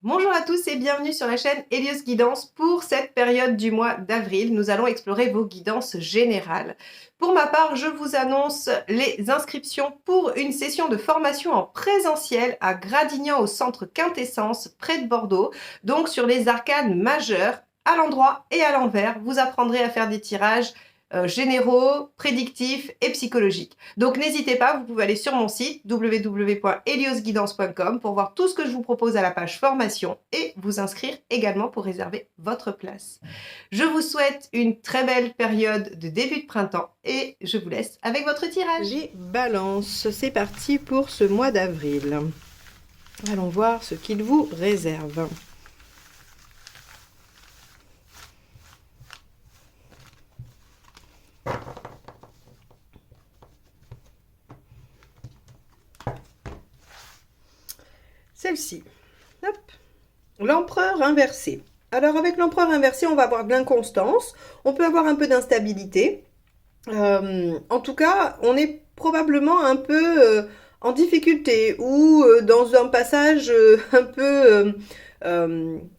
Bonjour à tous et bienvenue sur la chaîne Hélios Guidance. Pour cette période du mois d'avril, nous allons explorer vos guidances générales. Pour ma part, je vous annonce les inscriptions pour une session de formation en présentiel à Gradignan au centre Quintessence, près de Bordeaux, donc sur les arcanes majeures, à l'endroit et à l'envers. Vous apprendrez à faire des tirages généraux, prédictifs et psychologiques. Donc n'hésitez pas, vous pouvez aller sur mon site www.heliosguidance.com pour voir tout ce que je vous propose à la page formation et vous inscrire également pour réserver votre place. Je vous souhaite une très belle période de début de printemps et je vous laisse avec votre tirage. Les balances, c'est parti pour ce mois d'avril. Allons voir ce qu'il vous réserve. Celle-ci, hop, l'empereur inversé. Alors avec l'empereur inversé, on va avoir de l'inconstance, on peut avoir un peu d'instabilité. En tout cas, on est probablement un peu en difficulté ou dans un passage un peu,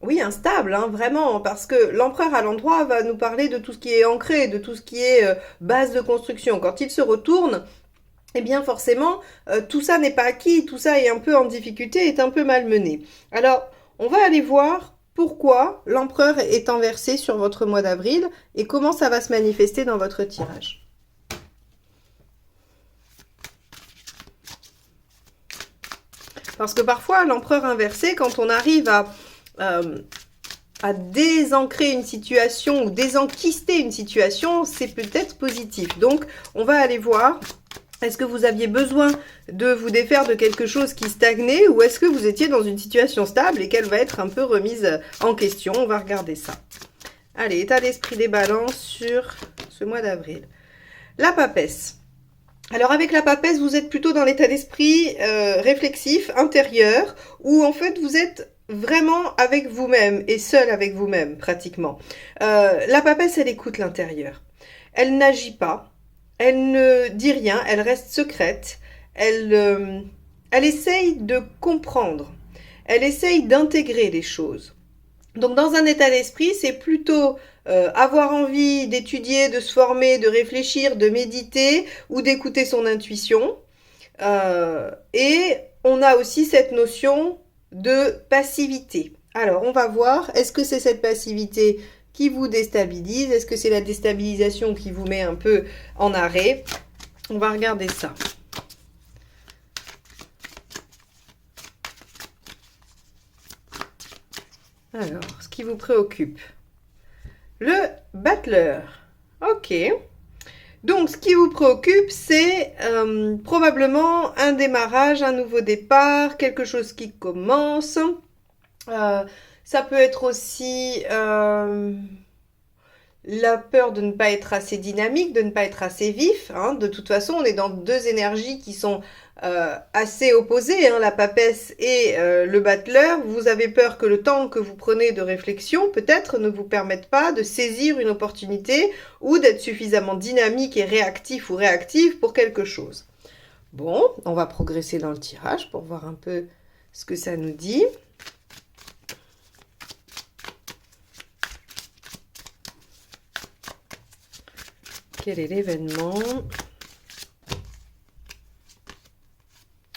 oui, instable, hein, vraiment, parce que l'empereur à l'endroit va nous parler de tout ce qui est ancré, de tout ce qui est base de construction. Quand il se retourne, eh bien forcément, tout ça n'est pas acquis, tout ça est un peu en difficulté, est un peu malmené. Alors, on va aller voir pourquoi l'empereur est inversé sur votre mois d'avril et comment ça va se manifester dans votre tirage. Parce que parfois, l'empereur inversé, quand on arrive à désancrer une situation ou désenquister une situation, c'est peut-être positif. Donc, on va aller voir. Est-ce que vous aviez besoin de vous défaire de quelque chose qui stagnait ou est-ce que vous étiez dans une situation stable et qu'elle va être un peu remise en question? On va regarder ça. Allez, état d'esprit des balances sur ce mois d'avril. La papesse. Alors avec la papesse, vous êtes plutôt dans l'état d'esprit réflexif, intérieur, où en fait vous êtes vraiment avec vous-même et seul avec vous-même pratiquement. La papesse, elle écoute l'intérieur. Elle n'agit pas. Elle ne dit rien, elle reste secrète, elle essaye de comprendre, elle essaye d'intégrer les choses. Donc dans un état d'esprit, c'est plutôt avoir envie d'étudier, de se former, de réfléchir, de méditer ou d'écouter son intuition. Et on a aussi cette notion de passivité. Alors on va voir, est-ce que c'est cette passivité qui vous déstabilise? Est-ce que c'est la déstabilisation qui vous met un peu en arrêt? On va regarder ça. Alors, ce qui vous préoccupe. Le battleur. Ok. Donc, ce qui vous préoccupe, c'est probablement un démarrage, un nouveau départ, quelque chose qui commence. Ça peut être aussi la peur de ne pas être assez dynamique, de ne pas être assez vif. Hein. De toute façon, on est dans deux énergies qui sont assez opposées, hein, la papesse et le battleur. Vous avez peur que le temps que vous prenez de réflexion, peut-être, ne vous permette pas de saisir une opportunité ou d'être suffisamment dynamique et réactif ou réactive pour quelque chose. Bon, on va progresser dans le tirage pour voir un peu ce que ça nous dit. Quel est l'événement?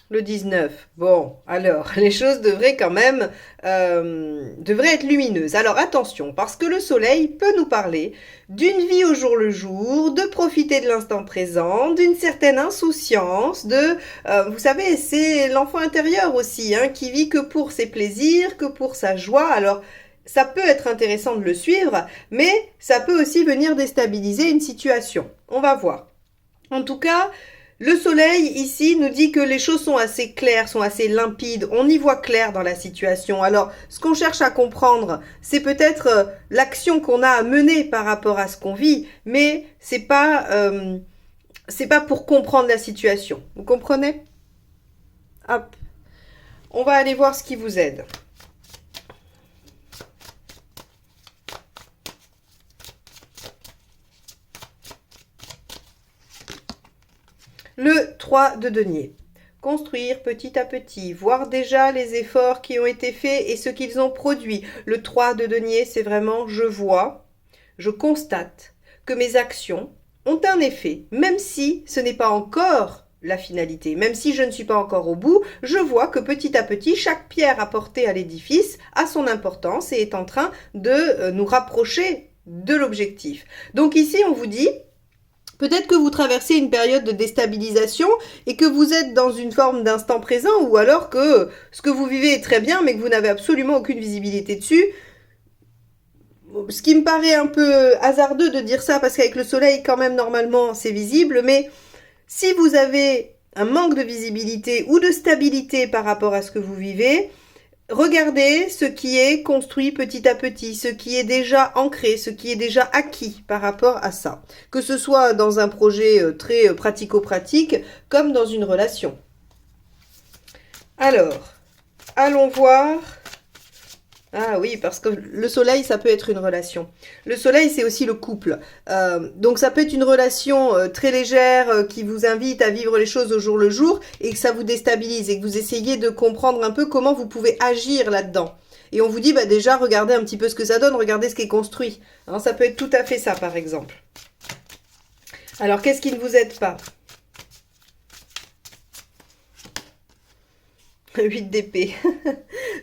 Le 19. Bon, alors, les choses devraient quand même devraient être lumineuses. Alors, attention, parce que le soleil peut nous parler d'une vie au jour le jour, de profiter de l'instant présent, d'une certaine insouciance, vous savez, c'est l'enfant intérieur aussi, hein, qui vit que pour ses plaisirs, que pour sa joie. Alors, ça peut être intéressant de le suivre, mais ça peut aussi venir déstabiliser une situation. On va voir. En tout cas, le soleil ici nous dit que les choses sont assez claires, sont assez limpides. On y voit clair dans la situation. Alors, ce qu'on cherche à comprendre, c'est peut-être l'action qu'on a à mener par rapport à ce qu'on vit, mais c'est pas pour comprendre la situation. Vous comprenez? Hop. On va aller voir ce qui vous aide. Le 3 de denier. construire petit à petit, voir déjà les efforts qui ont été faits et ce qu'ils ont produit. Le 3 de denier, c'est vraiment je vois, je constate que mes actions ont un effet, même si ce n'est pas encore la finalité, même si je ne suis pas encore au bout, je vois que petit à petit, chaque pierre apportée à l'édifice a son importance et est en train de nous rapprocher de l'objectif. Donc ici, on vous dit, peut-être que vous traversez une période de déstabilisation et que vous êtes dans une forme d'instant présent, ou alors que ce que vous vivez est très bien mais que vous n'avez absolument aucune visibilité dessus. Ce qui me paraît un peu hasardeux de dire ça parce qu'avec le soleil quand même normalement c'est visible, mais si vous avez un manque de visibilité ou de stabilité par rapport à ce que vous vivez, regardez ce qui est construit petit à petit, ce qui est déjà ancré, ce qui est déjà acquis par rapport à ça. Que ce soit dans un projet très pratico-pratique, comme dans une relation. Alors, allons voir. Ah oui, parce que le soleil, ça peut être une relation. Le soleil, c'est aussi le couple. Donc ça peut être une relation très légère qui vous invite à vivre les choses au jour le jour et que ça vous déstabilise et que vous essayez de comprendre un peu comment vous pouvez agir là-dedans. Et on vous dit, bah déjà, regardez un petit peu ce que ça donne, regardez ce qui est construit. Hein, ça peut être tout à fait ça, par exemple. Alors, qu'est-ce qui ne vous aide pas ? 8 d'épée.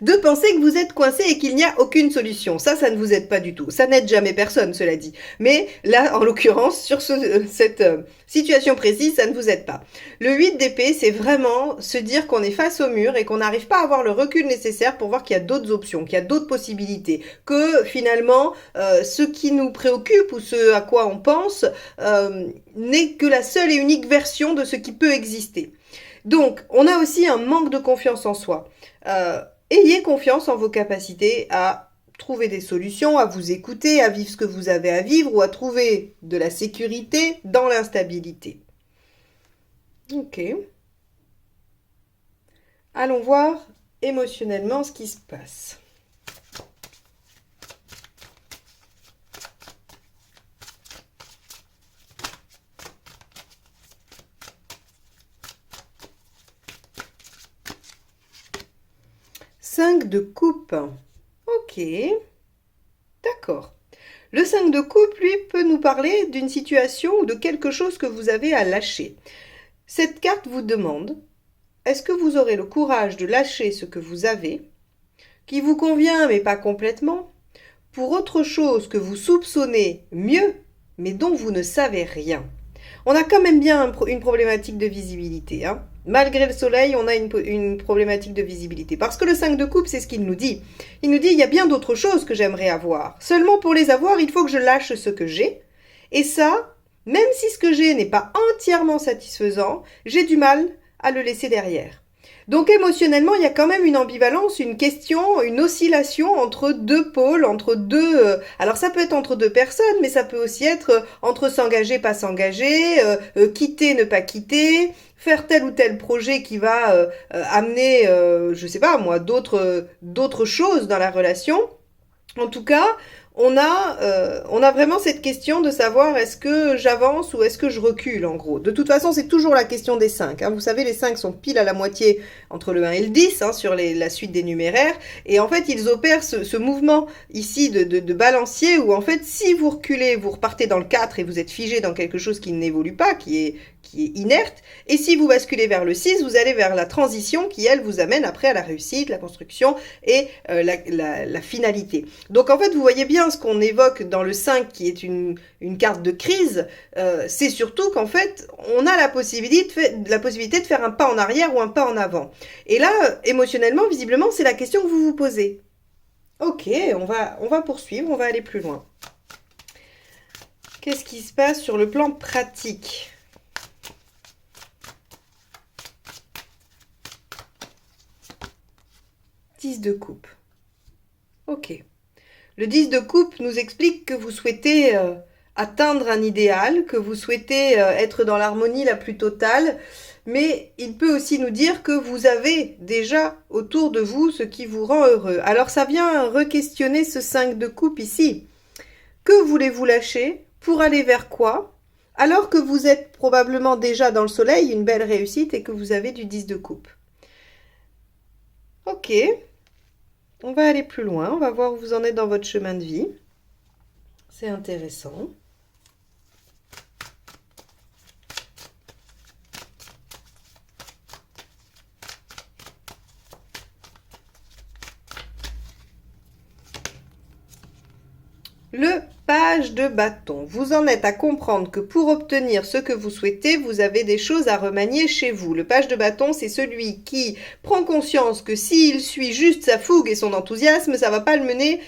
De penser que vous êtes coincé et qu'il n'y a aucune solution. Ça ne vous aide pas du tout. Ça n'aide jamais personne, cela dit. Mais là, en l'occurrence, sur cette situation précise, ça ne vous aide pas. Le 8 d'épée, c'est vraiment se dire qu'on est face au mur et qu'on n'arrive pas à avoir le recul nécessaire pour voir qu'il y a d'autres options, qu'il y a d'autres possibilités. Que finalement, ce qui nous préoccupe ou ce à quoi on pense n'est que la seule et unique version de ce qui peut exister. Donc, on a aussi un manque de confiance en soi. Ayez confiance en vos capacités à trouver des solutions, à vous écouter, à vivre ce que vous avez à vivre ou à trouver de la sécurité dans l'instabilité. Ok. Allons voir émotionnellement ce qui se passe. Cinq de coupe. Ok. D'accord. Le 5 de coupe, lui, peut nous parler d'une situation ou de quelque chose que vous avez à lâcher. Cette carte vous demande, est-ce que vous aurez le courage de lâcher ce que vous avez, qui vous convient mais pas complètement, pour autre chose que vous soupçonnez mieux, mais dont vous ne savez rien? On a quand même bien une problématique de visibilité, hein. Malgré le soleil, on a une problématique de visibilité. Parce que le 5 de coupe, c'est ce qu'il nous dit. Il nous dit, il y a bien d'autres choses que j'aimerais avoir. Seulement pour les avoir, il faut que je lâche ce que j'ai. Et ça, même si ce que j'ai n'est pas entièrement satisfaisant, j'ai du mal à le laisser derrière. Donc émotionnellement, il y a quand même une ambivalence, une question, une oscillation entre deux pôles, entre deux... alors ça peut être entre deux personnes, mais ça peut aussi être entre s'engager, pas s'engager, quitter, ne pas quitter, faire tel ou tel projet qui va amener, je sais pas moi, d'autres choses dans la relation. En tout cas, on a vraiment cette question de savoir est-ce que j'avance ou est-ce que je recule en gros. De toute façon, c'est toujours la question des 5. Hein. Vous savez, les 5 sont pile à la moitié entre le 1 et le 10 hein, sur la suite des numéraires. Et en fait, ils opèrent ce mouvement ici de balancier où en fait, si vous reculez, vous repartez dans le 4 et vous êtes figé dans quelque chose qui n'évolue pas, qui est inerte. Et si vous basculez vers le 6, vous allez vers la transition qui, elle, vous amène après à la réussite, la construction et la finalité. Donc, en fait, vous voyez bien ce qu'on évoque dans le 5 qui est une carte de crise. C'est surtout qu'en fait, on a la possibilité de faire un pas en arrière ou un pas en avant. Et là, émotionnellement, visiblement, c'est la question que vous vous posez. Ok, on va poursuivre, on va aller plus loin. Qu'est-ce qui se passe sur le plan pratique ? 10 de coupe. Ok. Le 10 de coupe nous explique que vous souhaitez atteindre un idéal, que vous souhaitez être dans l'harmonie la plus totale, mais il peut aussi nous dire que vous avez déjà autour de vous ce qui vous rend heureux. Alors ça vient re-questionner ce 5 de coupe ici. Que voulez-vous lâcher? Pour aller vers quoi? Alors que vous êtes probablement déjà dans le soleil, une belle réussite, et que vous avez du 10 de coupe. Ok, on va aller plus loin, on va voir où vous en êtes dans votre chemin de vie. C'est intéressant. Le page de bâton. Vous en êtes à comprendre que pour obtenir ce que vous souhaitez, vous avez des choses à remanier chez vous. Le page de bâton, c'est celui qui prend conscience que s'il suit juste sa fougue et son enthousiasme, ça va pas le mener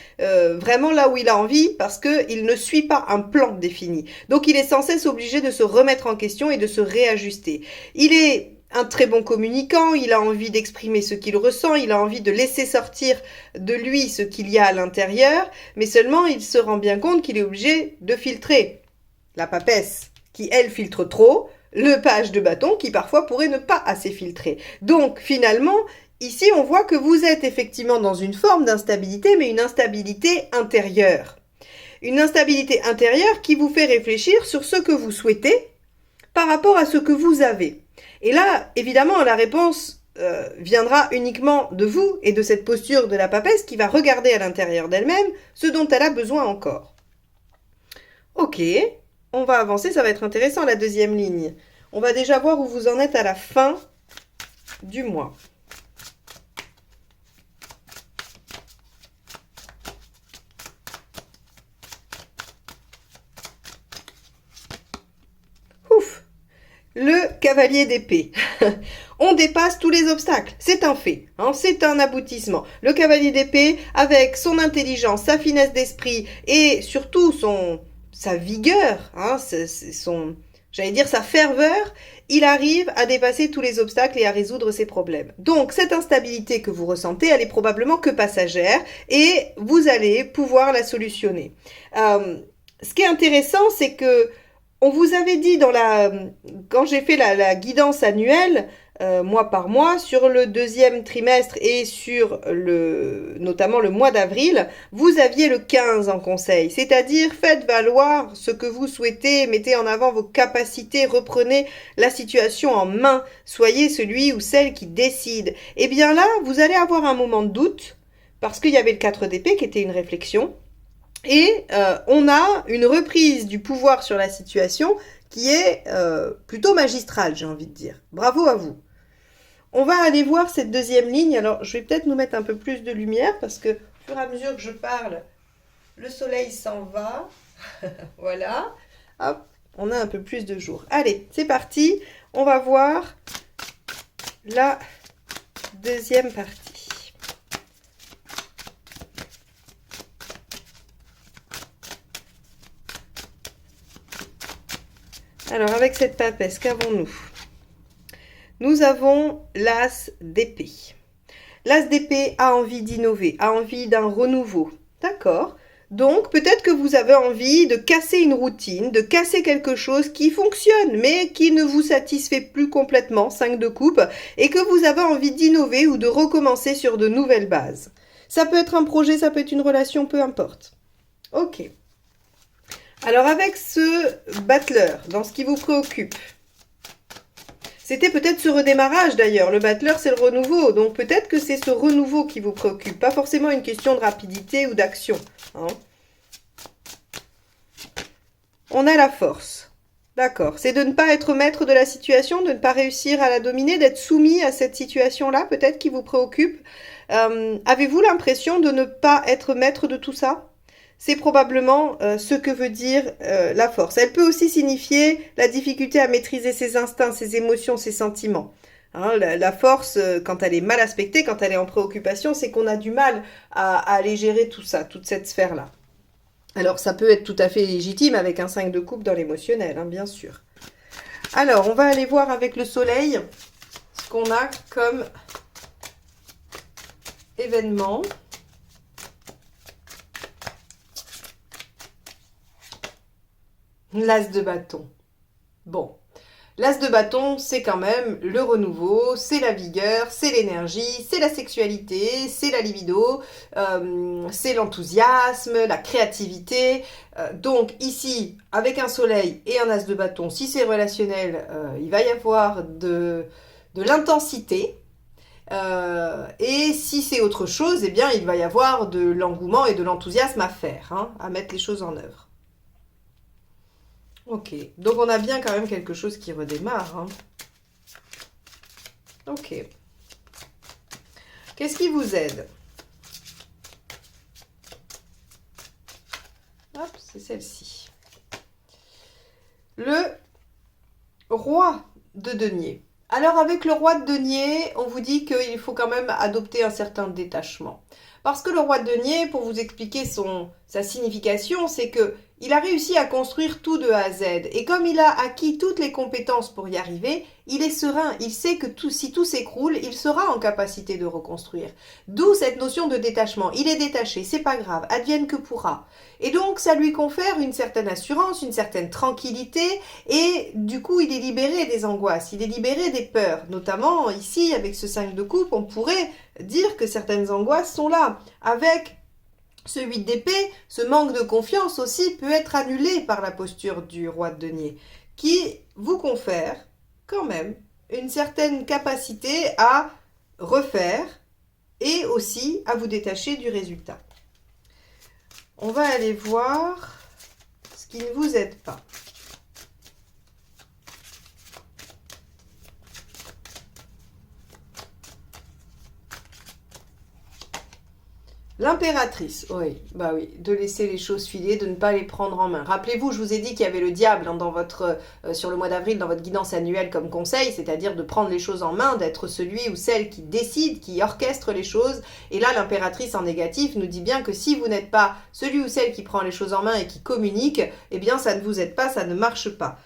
vraiment là où il a envie parce qu'il ne suit pas un plan défini. Donc il est sans cesse obligé de se remettre en question et de se réajuster. Il est un très bon communicant, il a envie d'exprimer ce qu'il ressent, il a envie de laisser sortir de lui ce qu'il y a à l'intérieur, mais seulement il se rend bien compte qu'il est obligé de filtrer. La papesse qui, elle, filtre trop, le page de bâton qui parfois pourrait ne pas assez filtrer. Donc finalement, ici on voit que vous êtes effectivement dans une forme d'instabilité, mais une instabilité intérieure. Une instabilité intérieure qui vous fait réfléchir sur ce que vous souhaitez par rapport à ce que vous avez. Et là, évidemment, la réponse viendra uniquement de vous et de cette posture de la papesse qui va regarder à l'intérieur d'elle-même ce dont elle a besoin encore. Ok, on va avancer, ça va être intéressant la deuxième ligne. On va déjà voir où vous en êtes à la fin du mois. Ouf! Le cavalier d'épée. On dépasse tous les obstacles, c'est un fait, hein, c'est un aboutissement. Le cavalier d'épée, avec son intelligence, sa finesse d'esprit et surtout sa vigueur, hein, j'allais dire sa ferveur, il arrive à dépasser tous les obstacles et à résoudre ses problèmes. Donc cette instabilité que vous ressentez, elle est probablement que passagère et vous allez pouvoir la solutionner. Ce qui est intéressant, c'est que on vous avait dit quand j'ai fait la guidance annuelle, mois par mois, sur le deuxième trimestre et sur notamment le mois d'avril, vous aviez le 15 en conseil. C'est-à-dire, faites valoir ce que vous souhaitez, mettez en avant vos capacités, reprenez la situation en main, soyez celui ou celle qui décide. Et bien là, vous allez avoir un moment de doute, parce qu'il y avait le 4 d'épée qui était une réflexion, et on a une reprise du pouvoir sur la situation qui est plutôt magistrale, j'ai envie de dire. Bravo à vous. On va aller voir cette deuxième ligne. Alors, je vais peut-être nous mettre un peu plus de lumière parce que, au fur et à mesure que je parle, le soleil s'en va. Voilà. Hop, on a un peu plus de jour. Allez, c'est parti. On va voir la deuxième partie. Alors, avec cette papesse, qu'avons-nous? Nous avons l'as d'épée. L'as d'épée a envie d'innover, a envie d'un renouveau. D'accord? Donc, peut-être que vous avez envie de casser une routine, de casser quelque chose qui fonctionne, mais qui ne vous satisfait plus complètement, 5 de coupe, et que vous avez envie d'innover ou de recommencer sur de nouvelles bases. Ça peut être un projet, ça peut être une relation, peu importe. Ok. Alors avec ce battleur, dans ce qui vous préoccupe, c'était peut-être ce redémarrage d'ailleurs. Le battleur, c'est le renouveau. Donc peut-être que c'est ce renouveau qui vous préoccupe. Pas forcément une question de rapidité ou d'action. Hein. On a la force. D'accord. C'est de ne pas être maître de la situation, de ne pas réussir à la dominer, d'être soumis à cette situation-là, peut-être qui vous préoccupe. Avez-vous l'impression de ne pas être maître de tout ça ? C'est probablement ce que veut dire la force. Elle peut aussi signifier la difficulté à maîtriser ses instincts, ses émotions, ses sentiments. Hein, la force, quand elle est mal aspectée, quand elle est en préoccupation, c'est qu'on a du mal à aller gérer tout ça, toute cette sphère-là. Alors, ça peut être tout à fait légitime avec un 5 de coupe dans l'émotionnel, hein, bien sûr. Alors, on va aller voir avec le soleil ce qu'on a comme événement. L'as de bâton. Bon. L'as de bâton, c'est quand même le renouveau, c'est la vigueur, c'est l'énergie, c'est la sexualité, c'est la libido, c'est l'enthousiasme, la créativité. Donc ici, avec un soleil et un as de bâton, si c'est relationnel, il va y avoir de l'intensité. Et si c'est autre chose, eh bien, il va y avoir de l'engouement et de l'enthousiasme à faire, hein, à mettre les choses en œuvre. Ok, donc on a bien quand même quelque chose qui redémarre. Hein. Ok. Qu'est-ce qui vous aide? Hop, c'est celle-ci. Le roi de denier. Alors avec le roi de denier, on vous dit qu'il faut quand même adopter un certain détachement. Parce que le roi de denier, pour vous expliquer sa signification, c'est que il a réussi à construire tout de A à Z. Et comme il a acquis toutes les compétences pour y arriver, il est serein. Il sait que si tout s'écroule, il sera en capacité de reconstruire. D'où cette notion de détachement. Il est détaché, c'est pas grave, advienne que pourra. Et donc, ça lui confère une certaine assurance, une certaine tranquillité, et du coup, il est libéré des angoisses, il est libéré des peurs. Notamment, ici, avec ce 5 de coupe, on pourrait dire que certaines angoisses sont là. Avec ce 8 d'épée, ce manque de confiance aussi peut être annulé par la posture du roi de denier, qui vous confère quand même une certaine capacité à refaire et aussi à vous détacher du résultat. On va aller voir ce qui ne vous aide pas. L'impératrice, oui, bah oui, de laisser les choses filer, de ne pas les prendre en main. Rappelez-vous, je vous ai dit qu'il y avait le diable hein, dans sur le mois d'avril, dans votre guidance annuelle comme conseil, c'est-à-dire de prendre les choses en main, d'être celui ou celle qui décide, qui orchestre les choses. Et là, l'impératrice en négatif nous dit bien que si vous n'êtes pas celui ou celle qui prend les choses en main et qui communique, eh bien ça ne vous aide pas, ça ne marche pas.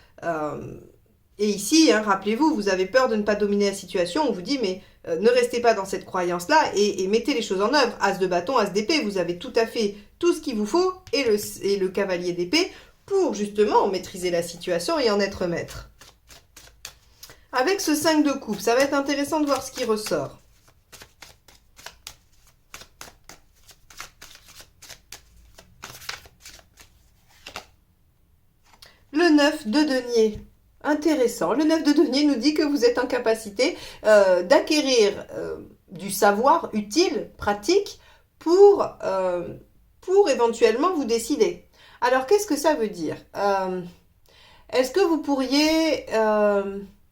Et ici, hein, rappelez-vous, vous avez peur de ne pas dominer la situation, on vous dit mais ne restez pas dans cette croyance-là et mettez les choses en œuvre. As de bâton, as d'épée, vous avez tout à fait tout ce qu'il vous faut et le cavalier d'épée pour justement maîtriser la situation et en être maître. Avec ce 5 de coupe, ça va être intéressant de voir ce qui ressort. Le 9 de denier. Intéressant. Le 9 de denier nous dit que vous êtes en capacité d'acquérir du savoir utile, pratique, pour éventuellement vous décider. Alors, qu'est-ce que ça veut dire? Est-ce que vous pourriez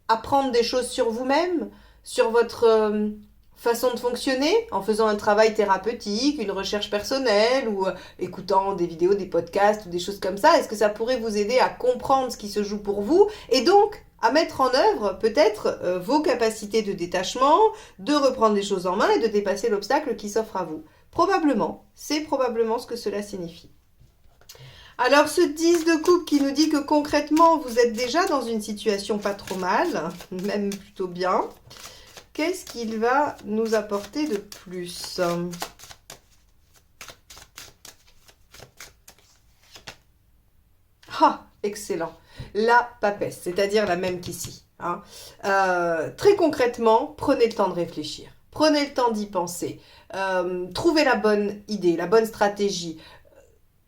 apprendre des choses sur vous-même, sur votre façon de fonctionner, en faisant un travail thérapeutique, une recherche personnelle, ou écoutant des vidéos, des podcasts, ou des choses comme ça? Est-ce que ça pourrait vous aider à comprendre ce qui se joue pour vous, et donc à mettre en œuvre peut-être vos capacités de détachement, de reprendre les choses en main et de dépasser l'obstacle qui s'offre à vous? Probablement, c'est probablement ce que cela signifie. Alors ce 10 de coupe qui nous dit que concrètement vous êtes déjà dans une situation pas trop mal, même plutôt bien. Qu'est-ce qu'il va nous apporter de plus? Ah, excellent. La papesse, c'est-à-dire la même qu'ici. Hein. Très concrètement, prenez le temps de réfléchir. Prenez le temps d'y penser. Trouvez la bonne idée, la bonne stratégie.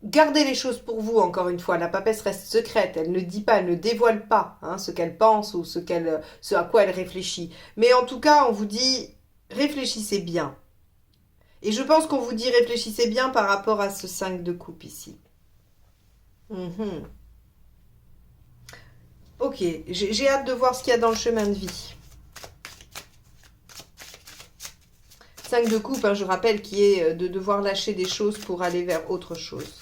Gardez les choses pour vous, encore une fois. La papesse reste secrète. Elle ne dit pas, elle ne dévoile pas hein, ce qu'elle pense ou ce à quoi elle réfléchit. Mais en tout cas, on vous dit, réfléchissez bien. Et je pense qu'on vous dit, réfléchissez bien par rapport à ce 5 de coupe ici. Ok, j'ai hâte de voir ce qu'il y a dans le chemin de vie. 5 de coupe, hein, je rappelle, qui est de devoir lâcher des choses pour aller vers autre chose.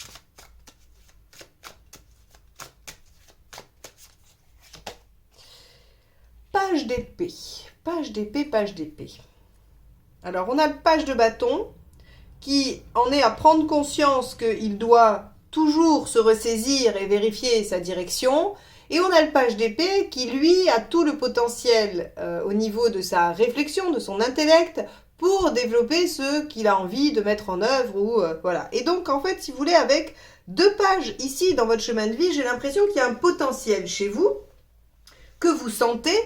Page d'épée, page d'épée, page d'épée. Alors, on a le page de bâton qui en est à prendre conscience qu'il doit toujours se ressaisir et vérifier sa direction. Et on a le page d'épée qui, lui, a tout le potentiel au niveau de sa réflexion, de son intellect, pour développer ce qu'il a envie de mettre en œuvre. Ou voilà. Et donc, en fait, si vous voulez, avec 2 pages ici dans votre chemin de vie, j'ai l'impression qu'il y a un potentiel chez vous que vous sentez,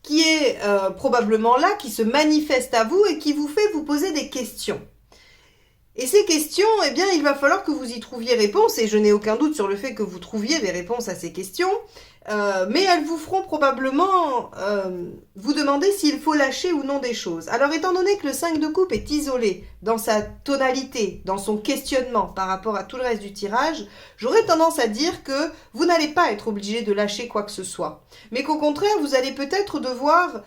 qui est probablement là, qui se manifeste à vous et qui vous fait vous poser des questions. Et ces questions, eh bien, il va falloir que vous y trouviez réponse, et je n'ai aucun doute sur le fait que vous trouviez des réponses à ces questions, mais elles vous feront probablement vous demander s'il faut lâcher ou non des choses. Alors, étant donné que le 5 de coupe est isolé dans sa tonalité, dans son questionnement par rapport à tout le reste du tirage, j'aurais tendance à dire que vous n'allez pas être obligé de lâcher quoi que ce soit, mais qu'au contraire, vous allez peut-être devoir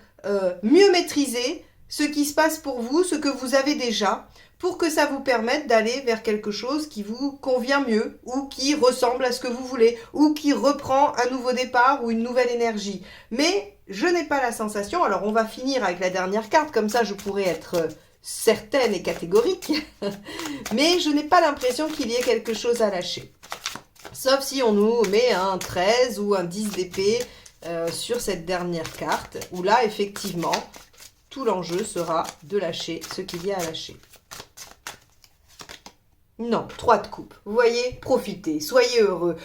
mieux maîtriser ce qui se passe pour vous, ce que vous avez déjà, pour que ça vous permette d'aller vers quelque chose qui vous convient mieux, ou qui ressemble à ce que vous voulez, ou qui reprend un nouveau départ ou une nouvelle énergie. Mais je n'ai pas la sensation, alors on va finir avec la dernière carte, comme ça je pourrais être certaine et catégorique, mais je n'ai pas l'impression qu'il y ait quelque chose à lâcher. Sauf si on nous met un 13 ou un 10 d'épée sur cette dernière carte, où là effectivement, tout l'enjeu sera de lâcher ce qu'il y a à lâcher. Non, 3 de coupe. Vous voyez, profitez, soyez heureux.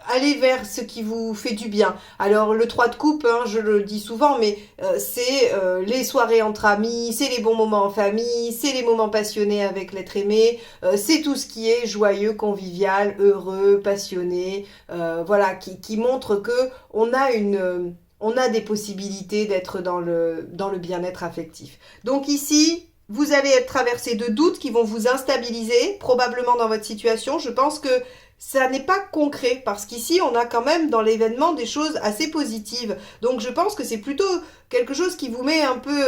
Allez vers ce qui vous fait du bien. Alors, le 3 de coupe, hein, je le dis souvent, mais c'est les soirées entre amis, c'est les bons moments en famille, c'est les moments passionnés avec l'être aimé, c'est tout ce qui est joyeux, convivial, heureux, passionné, voilà, qui montre que on a des possibilités d'être dans le bien-être affectif. Donc ici, vous allez être traversé de doutes qui vont vous instabiliser, probablement dans votre situation. Je pense que ça n'est pas concret, parce qu'ici, on a quand même dans l'événement des choses assez positives. Donc je pense que c'est plutôt quelque chose qui vous met un peu,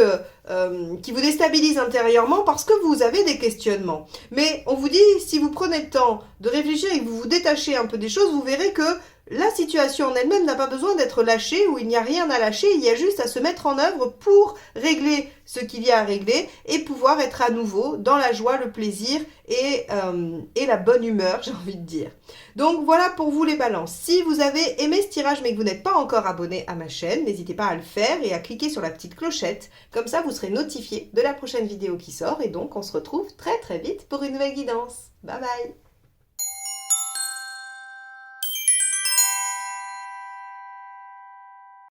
qui vous déstabilise intérieurement, parce que vous avez des questionnements. Mais on vous dit, si vous prenez le temps de réfléchir et que vous vous détachez un peu des choses, vous verrez que la situation en elle-même n'a pas besoin d'être lâchée, ou il n'y a rien à lâcher, il y a juste à se mettre en œuvre pour régler ce qu'il y a à régler et pouvoir être à nouveau dans la joie, le plaisir et la bonne humeur, j'ai envie de dire. Donc voilà pour vous les balances. Si vous avez aimé ce tirage mais que vous n'êtes pas encore abonné à ma chaîne, n'hésitez pas à le faire et à cliquer sur la petite clochette. Comme ça, vous serez notifié de la prochaine vidéo qui sort et donc on se retrouve très très vite pour une nouvelle guidance. Bye bye!